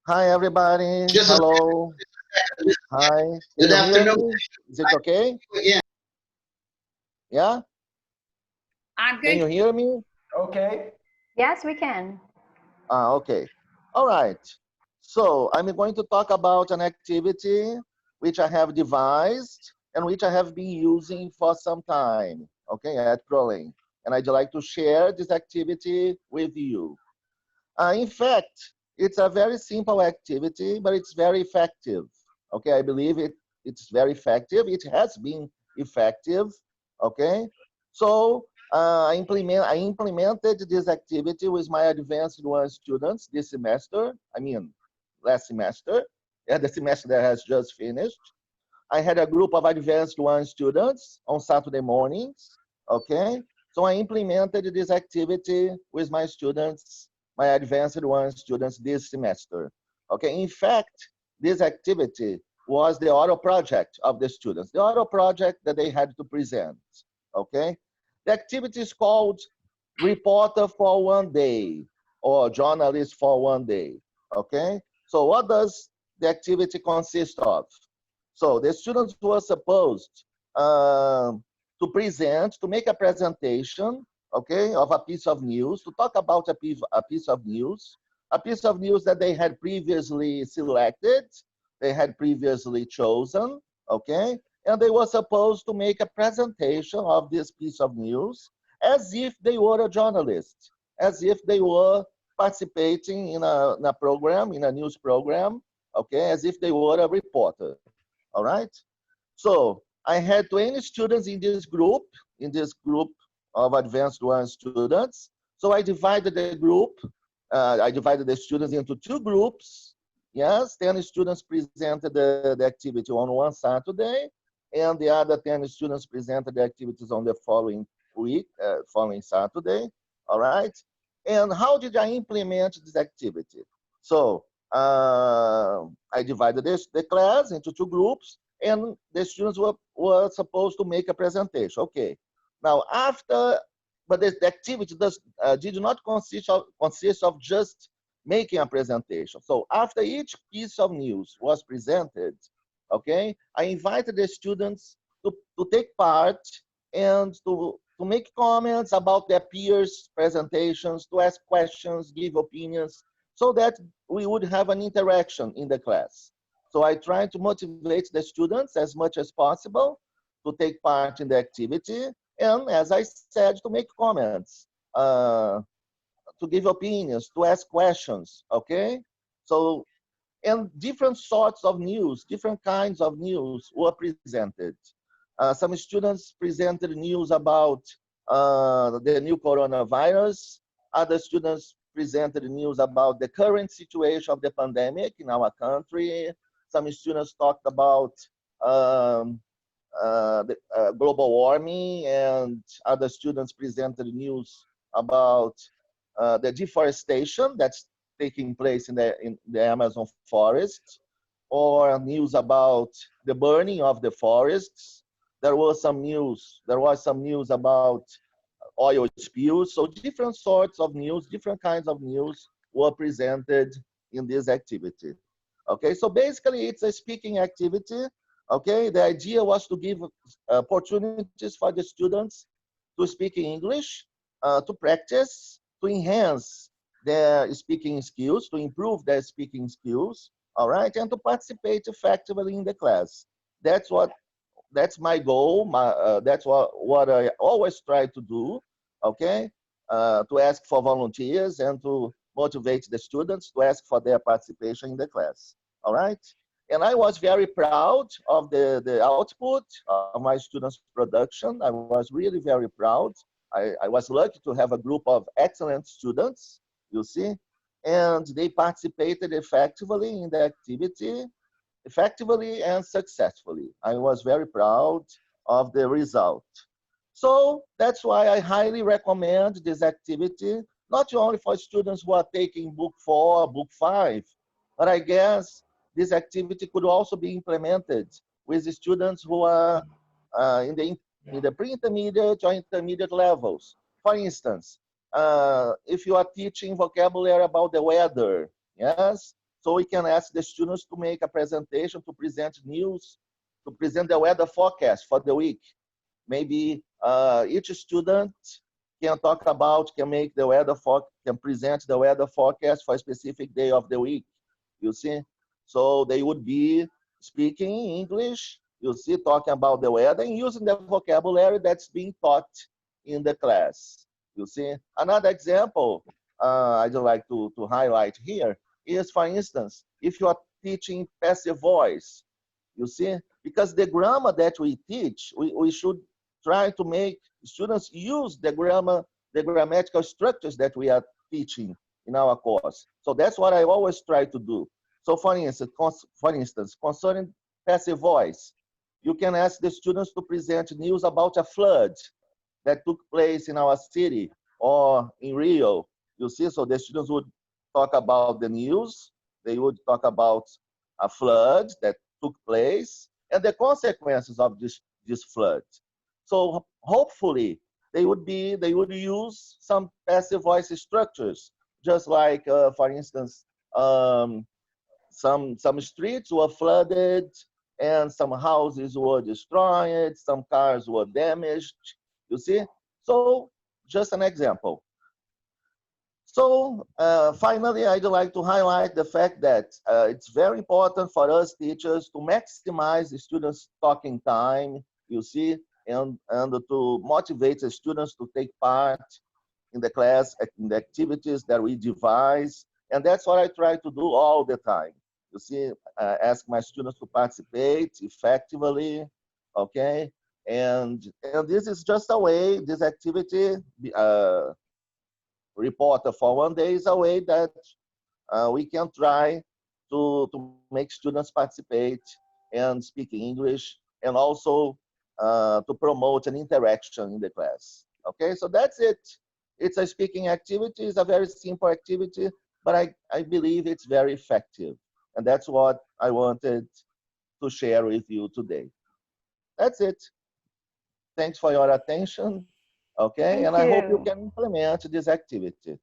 Hi, everybody. Just a Hello. Hi. Can good you hear afternoon. me? Is it okay? Again. Yeah? I'm Can going you to. hear me? Okay. Yes, we can. Okay. All right. So I'm going to talk about an activity which I have devised and which I have been using for some time, okay, at PROLEM. And I'd like to share this activity with you. In fact, it's a very simple activity, but it's very effective. Okay, I believe it's very effective. It has been effective. Okay, so I implemented this activity with my advanced one students this semester. I mean, last semester. Yeah, the semester that has just finished. I had a group of advanced one students on Saturday mornings. Okay, so I implemented this activity with my students, my advanced one students this semester. Okay, in fact, this activity was the auto project of the students, the auto project that they had to present. Okay, the activity is called Reporter for One Day or Journalist for One Day. Okay, so what does the activity consist of? So the students were supposed to present, to make a presentation, okay, of a piece of news, to talk about a piece of news that they had previously selected, they had previously chosen, okay, and they were supposed to make a presentation of this piece of news as if they were a journalist, as if they were participating in a program, in a news program, okay, as if they were a reporter. All right. So I had 20 students in this group of advanced one students. So I divided the group, I divided the students into two groups. Yes, 10 students presented the activity on one Saturday, and the other 10 students presented the activities on the following week, following Saturday. All right. And how did I implement this activity? So I divided the class into two groups, and the students were supposed to make a presentation. Okay. Now, but the activity did not consist of just making a presentation. So after each piece of news was presented, okay, I invited the students to take part and to make comments about their peers' presentations, to ask questions, give opinions, so that we would have an interaction in the class. So I try to motivate the students as much as possible to take part in the activity, and as I said, to make comments, to give opinions, to ask questions, okay? So, and different sorts of news, different kinds of news were presented. Some students presented news about the new coronavirus. Other students presented news about the current situation of the pandemic in our country. Some students talked about um, global warming, and other students presented news about the deforestation that's taking place in the Amazon forest, or news about the burning of the forests. There was some news about oil spills. So different sorts of news, different kinds of news were presented in this activity. Okay, so basically it's a speaking activity. Okay, the idea was to give opportunities for the students to speak in English, to practice, to enhance their speaking skills, to improve their speaking skills, all right, and to participate effectively in the class. That's what that's my goal. That's what I always try to do. Okay, to ask for volunteers and to motivate the students to ask for their participation in the class. All right. And I was very proud of the output of my students' production. I was really very proud. I was lucky to have a group of excellent students, you see, and they participated effectively in the activity, effectively and successfully. I was very proud of the result. So that's why I highly recommend this activity, not only for students who are taking book 4, book 5, but I guess this activity could also be implemented with the students who are in the pre-intermediate or intermediate levels. For instance, if you are teaching vocabulary about the weather, yes, So we can ask the students to make a presentation, to present news, to present the weather forecast for the week. Maybe each student can make the weather can present the weather forecast for a specific day of the week. You see, so they would be speaking English. You see, talking about the weather and using the vocabulary that's being taught in the class. You see, another example I'd like to highlight here is, for instance, if you are teaching passive voice, you see, because the grammar that we teach, we should try to make students use the grammar, the grammatical structures that we are teaching in our course. So that's what I always try to do. So for instance, concerning passive voice, you can ask the students to present news about a flood that took place in our city or in Rio. You see, so the students would talk about the news, they would talk about a flood that took place and the consequences of this flood. So hopefully they would use some passive voice structures, just like for instance, some streets were flooded and some houses were destroyed, some cars were damaged. You see, so just an example. So finally, I'd like to highlight the fact that it's very important for us teachers to maximize the students' talking time, you see, and to motivate the students to take part in the class, in the activities that we devise. And that's what I try to do all the time. You see, ask my students to participate effectively, okay? And this is just a way, this activity, reporter for one day is a way that we can try to make students participate and speak English and also to promote an interaction in the class. Okay, so that's it. It's a speaking activity. It's a very simple activity, but I believe it's very effective. And that's what I wanted to share with you today. That's it. Thanks for your attention. Okay, and Thank I hope you you. can implement this activity.